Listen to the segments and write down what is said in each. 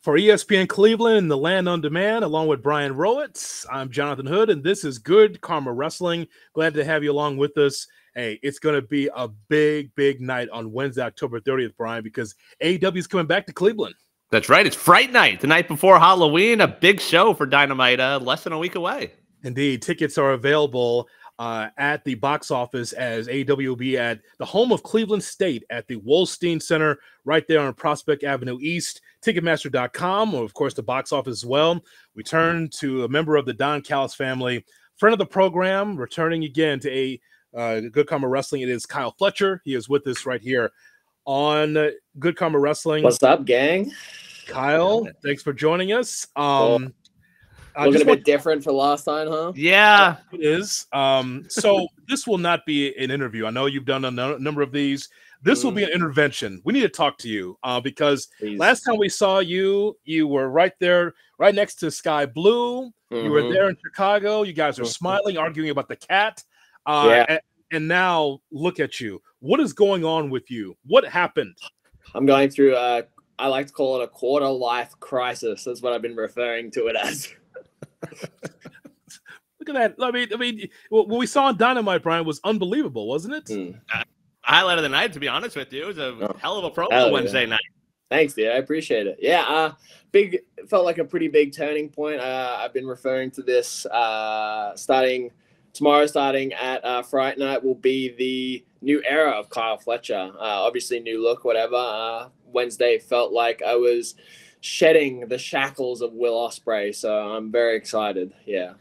For ESPN Cleveland and the Land on Demand, along with Brian Rowitz, I'm Jonathan Hood, and this is Good Karma Wrestling. Glad to have you along with us. Hey, it's going to be a big, big night on Wednesday, October 30th, Brian, because AEW is coming back to Cleveland. That's right. It's Fright Night, the night before Halloween, a big show for Dynamite, less than a week away. Indeed. Tickets are available at the box office as AEW will be at the home of Cleveland State at the Wolstein Center right there on Prospect Avenue East. Ticketmaster.com, or of course the box office as well. We turn to a member of the Don Callis family, friend of the program, returning again to Good Karma Wrestling. It is Kyle Fletcher. He is with us right here on Good Karma Wrestling. What's up, gang? Kyle, thanks for joining us. Looking a bit different for last time, huh? Yeah, it is. So this will not be an interview. I know you've done a number of these. This will be an intervention. We need to talk to you because last time we saw you, you were right there, right next to Sky Blue. You were there in Chicago. You guys are smiling, arguing about the cat. And now look at you. What is going on with you? What happened? I'm going through, I like to call it a quarter life crisis. That's what I've been referring to it as. Look at that. I mean, what we saw on Dynamite, Brian, was unbelievable, wasn't it? Highlight of the night, to be honest with you. It was a hell of a promo Wednesday night. Thanks, dude. I appreciate it. Yeah, felt like a pretty big turning point. I've been referring to this starting at Fright Night will be the new era of Kyle Fletcher. Obviously, new look, whatever. Wednesday felt like I was shedding the shackles of Will Osprey, so I'm very excited. Yeah.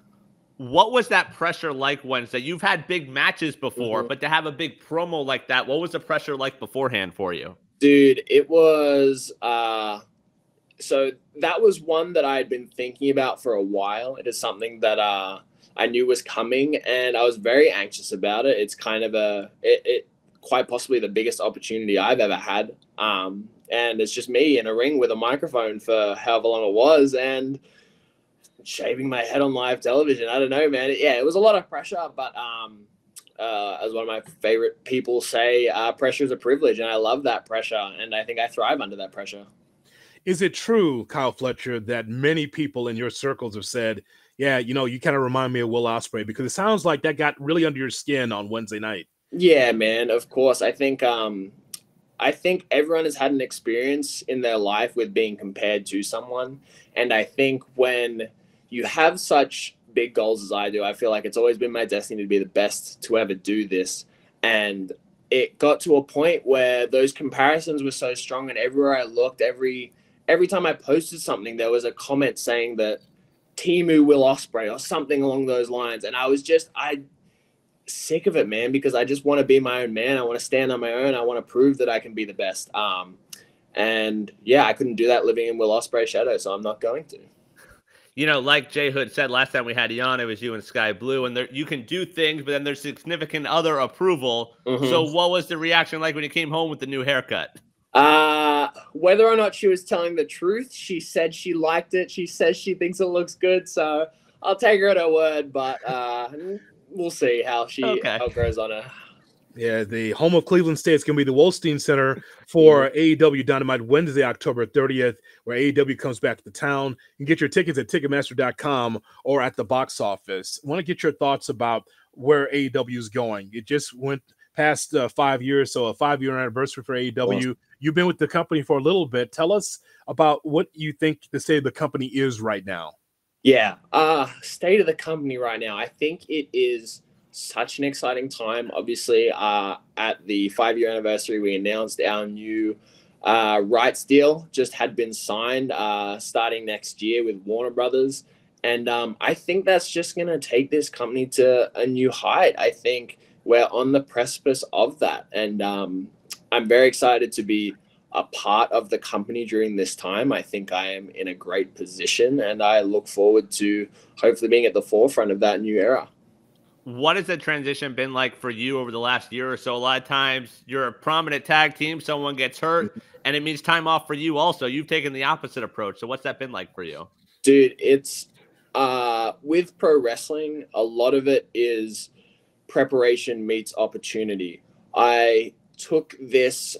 What was that pressure like Wednesday? You've had big matches before, but to have a big promo like that, what was the pressure like beforehand for you? Dude, it was so that was one that I had been thinking about for a while. It is something that I knew was coming, and I was very anxious about it. It's kind of it quite possibly the biggest opportunity I've ever had. And it's just me in a ring with a microphone for however long it was and shaving my head on live television. I don't know, man. It was a lot of pressure, but as one of my favorite people say, pressure is a privilege, and I love that pressure, and I think I thrive under that pressure. Is it true, Kyle Fletcher, that many people in your circles have said, yeah, you know, you kind of remind me of Will Osprey? Because it sounds like that got really under your skin on Wednesday night. Yeah, man, of course. I think everyone has had an experience in their life with being compared to someone. And I think when you have such big goals as I do, I feel like it's always been my destiny to be the best to ever do this. And it got to a point where those comparisons were so strong, and everywhere I looked, every time I posted something, there was a comment saying that Timu Will Osprey or something along those lines. And I was sick of it, man, because I just want to be my own man. I want to stand on my own. I want to prove that I can be the best. And yeah, I couldn't do that living in Will Osprey's shadow, so I'm not going to. You know, like Jay Hood said last time we had you on, it was you and Sky Blue, and you can do things, but then there's significant other approval. So what was the reaction like when you came home with the new haircut? Whether or not she was telling the truth, she said she liked it. She says she thinks it looks good, so I'll take her at her word, but we'll see how it goes on her. Yeah, the home of Cleveland State is going to be the Wolstein Center for AEW Dynamite Wednesday, October 30th, where AEW comes back to the town. You can get your tickets at Ticketmaster.com or at the box office. I want to get your thoughts about where AEW is going. It just went past 5 years, so a 5-year anniversary for AEW. You've been with the company for a little bit. Tell us about what you think the state of the company is right now. Yeah, state of the company right now. I think it is such an exciting time. Obviously, at the 5-year anniversary, we announced our new rights deal just had been signed starting next year with Warner Brothers. And I think that's just going to take this company to a new height. I think we're on the precipice of that. And I'm very excited to be a part of the company during this time. I think I am in a great position, and I look forward to hopefully being at the forefront of that new era. What has the transition been like for you over the last year or so? A lot of times you're a prominent tag team, someone gets hurt, and it means time off for you also. You've taken the opposite approach. So what's that been like for you? Dude, it's with pro wrestling, a lot of it is preparation meets opportunity. I took this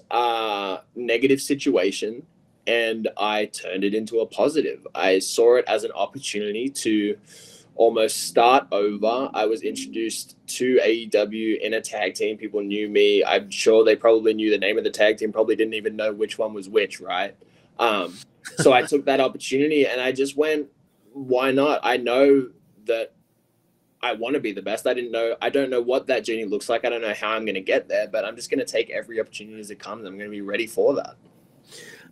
negative situation and I turned it into a positive. I saw it as an opportunity to almost start over. I was introduced to AEW in a tag team. People knew me. I'm sure they probably knew the name of the tag team, probably didn't even know which one was which, right? So I took that opportunity and I just went, why not? I know that I want to be the best. I don't know what that journey looks like. I don't know how I'm going to get there, but I'm just going to take every opportunity as it comes. I'm going to be ready for that.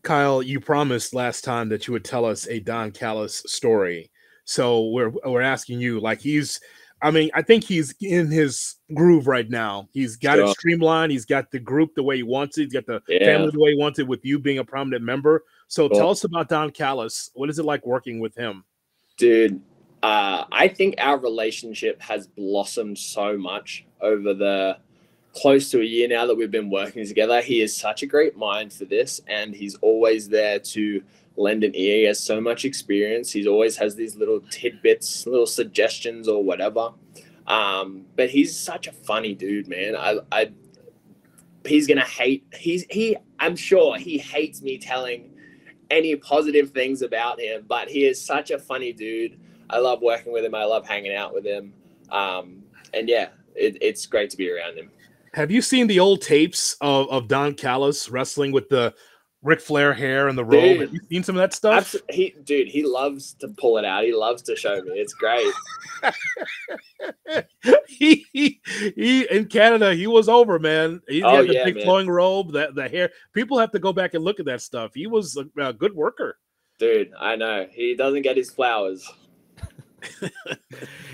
Kyle, you promised last time that you would tell us a Don Callis story. So we're asking you, like, I think he's in his groove right now. He's got it streamlined. He's got the group the way he wants it. He's got the family the way he wants it, with you being a prominent member. So tell us about Don Callis. What is it like working with him? Dude, I think our relationship has blossomed so much over the close to a year now that we've been working together. He is such a great mind for this, and he's always there to lend an ear. He has so much experience. He always has these little tidbits, little suggestions or whatever. But he's such a funny dude, man. He's gonna hate. I'm sure he hates me telling any positive things about him, but he is such a funny dude. I love working with him. I love hanging out with him. And yeah, it's great to be around him. Have you seen the old tapes of Don Callis wrestling with the Ric Flair hair and the robe? Dude, have you seen some of that stuff? He loves to pull it out. He loves to show me. It's great. he in Canada, he was over, man. He had the big man. flowing robe, the hair. People have to go back and look at that stuff. He was a good worker. Dude, I know. He doesn't get his flowers.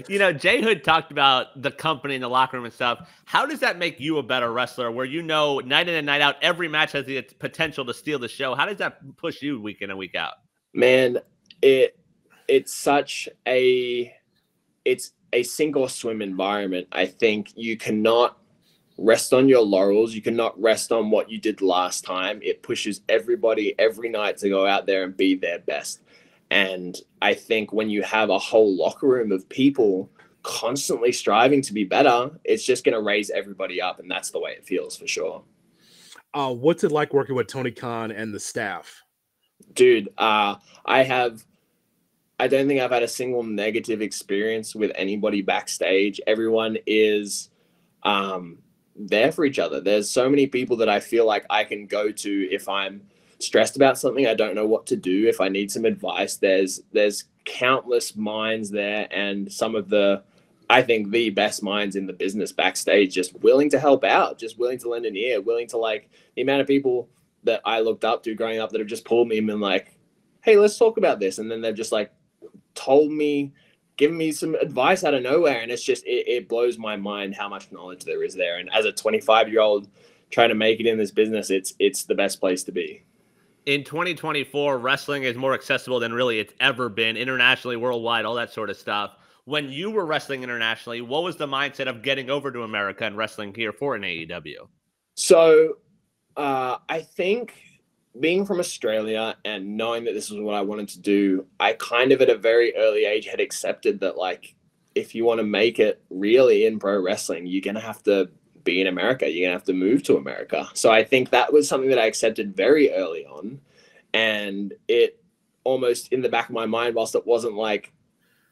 Jay Hood talked about the company and the locker room and stuff. How does that make you a better wrestler, where night in and night out, every match has the potential to steal the show? How does that push you week in and week out? Man, it's such a sink or swim environment. I think you cannot rest on your laurels. You cannot rest on what you did last time. It pushes everybody every night to go out there and be their best. And I think when you have a whole locker room of people constantly striving to be better, it's just going to raise everybody up. And that's the way it feels for sure. What's it like working with Tony Khan and the staff? Dude, I don't think I've had a single negative experience with anybody backstage. Everyone is there for each other. There's so many people that I feel like I can go to if I'm stressed about something, I don't know what to do, if I need some advice. There's countless minds there, and some of I think the best minds in the business backstage, just willing to help out, just willing to lend an ear, willing to, like, the amount of people that I looked up to growing up that have just pulled me and been like, hey, let's talk about this. And then they've just, like, told me, given me some advice out of nowhere. And it's just, it blows my mind how much knowledge there is there. And as a 25-year-old trying to make it in this business, it's the best place to be. In 2024, wrestling is more accessible than really it's ever been, internationally, worldwide, all that sort of stuff. When you were wrestling internationally, what was the mindset of getting over to America and wrestling here for an AEW? So I think being from Australia and knowing that this was what I wanted to do, I kind of at a very early age had accepted that, like, if you want to make it really in pro wrestling, you're going to have to be in America. You're going to have to move to America. So I think that was something that I accepted very early on. And it almost in the back of my mind, whilst it wasn't like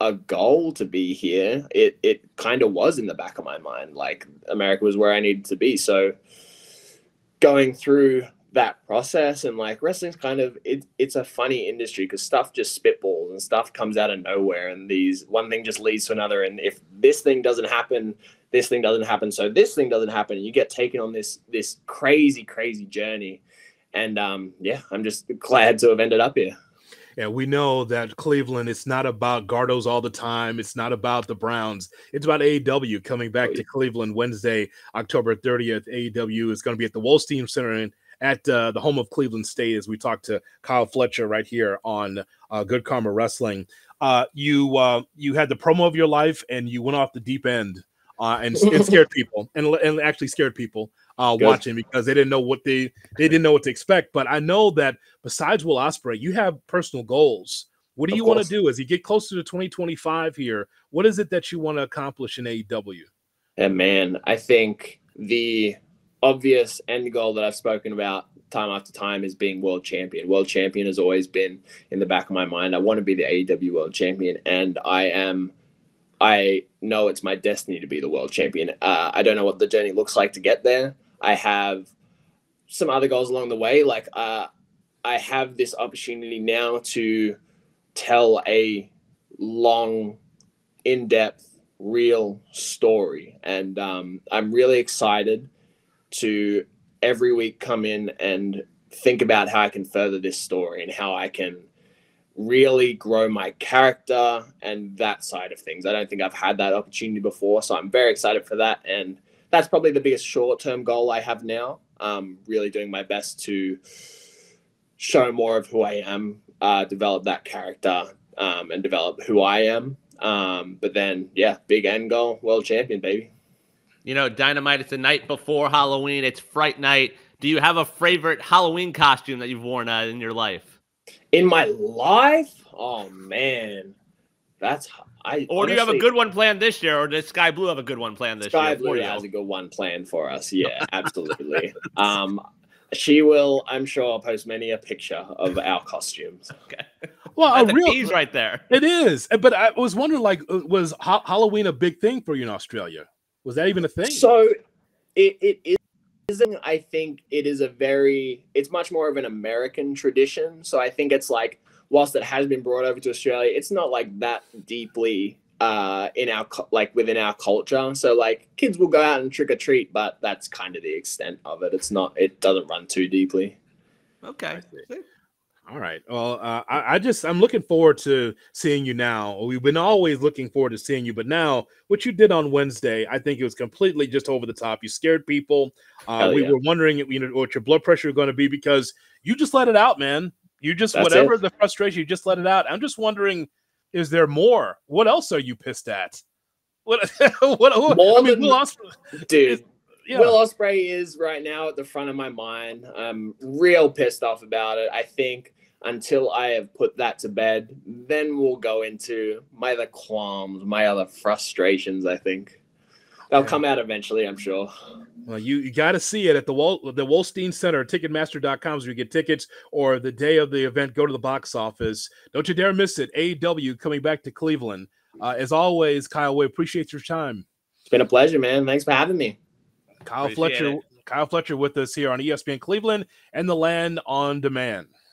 a goal to be here, it kind of was in the back of my mind. Like, America was where I needed to be. So going through that process, and like, wrestling's kind of, it's a funny industry because stuff just spitballs and stuff comes out of nowhere, and one thing just leads to another. And if this thing doesn't happen, this thing doesn't happen. So this thing doesn't happen. And you get taken on this crazy, crazy journey. And I'm just glad to have ended up here. Yeah, we know that Cleveland, it's not about Gardos all the time. It's not about the Browns. It's about AEW coming back to Cleveland Wednesday, October 30th. AEW is going to be at the Wolstein Center and at the home of Cleveland State, as we talk to Kyle Fletcher right here on Good Karma Wrestling. You had the promo of your life, and you went off the deep end and scared people, and actually scared people watching, because they didn't know what they didn't know what to expect. But I know that besides Will Osprey, you have personal goals. What do you want to do as you get closer to 2025 here? What is it that you want to accomplish in AEW? And man, I think obvious end goal that I've spoken about time after time is being world champion. World champion has always been in the back of my mind. I want to be the AEW world champion, and I know it's my destiny to be the world champion. I don't know what the journey looks like to get there. I have some other goals along the way. Like I have this opportunity now to tell a long, in-depth, real story. And I'm really excited to every week come in and think about how I can further this story and how I can really grow my character and that side of things. I don't think I've had that opportunity before, so I'm very excited for that. And that's probably the biggest short-term goal I have now. Really doing my best to show more of who I am, develop that character, and develop who I am. But then, yeah, big end goal, world champion, baby. You know, Dynamite, it's the night before Halloween. It's Fright Night. Do you have a favorite Halloween costume that you've worn in your life? In my life? Oh, man. Or do you have a good one planned this year, or does Sky Blue have a good one planned this year? Sky Blue has a good one planned for us. Yeah, absolutely. She will, I'm sure, post many a picture of our costumes. Okay. Well, that's a tease right there. It is. But I was wondering, like, was Halloween a big thing for you in Australia? Was that even a thing? So it isn't. I think it is it's much more of an American tradition. So I think it's like, whilst it has been brought over to Australia, it's not like that deeply within our culture. So like kids will go out and trick or treat, but that's kind of the extent of it. It doesn't run too deeply. Okay. All right. Well, I'm looking forward to seeing you now. We've been always looking forward to seeing you, but now what you did on Wednesday, I think it was completely just over the top. You scared people. We were wondering, what your blood pressure was going to be because you just let it out, man. You just, whatever the frustration, you just let it out. I'm just wondering, is there more? What else are you pissed at? Will Osprey, dude. Will Osprey is right now at the front of my mind. I'm real pissed off about it. I think until I have put that to bed, then we'll go into my other qualms, my other frustrations. I think they'll come out eventually, I'm sure. Well, you got to see it at the Wolstein Center, Ticketmaster.com, so you get tickets, or the day of the event, go to the box office. Don't you dare miss it. AEW coming back to Cleveland. As always, Kyle, we appreciate your time. It's been a pleasure, man. Thanks for having me. Kyle Fletcher with us here on ESPN Cleveland and the Land on Demand.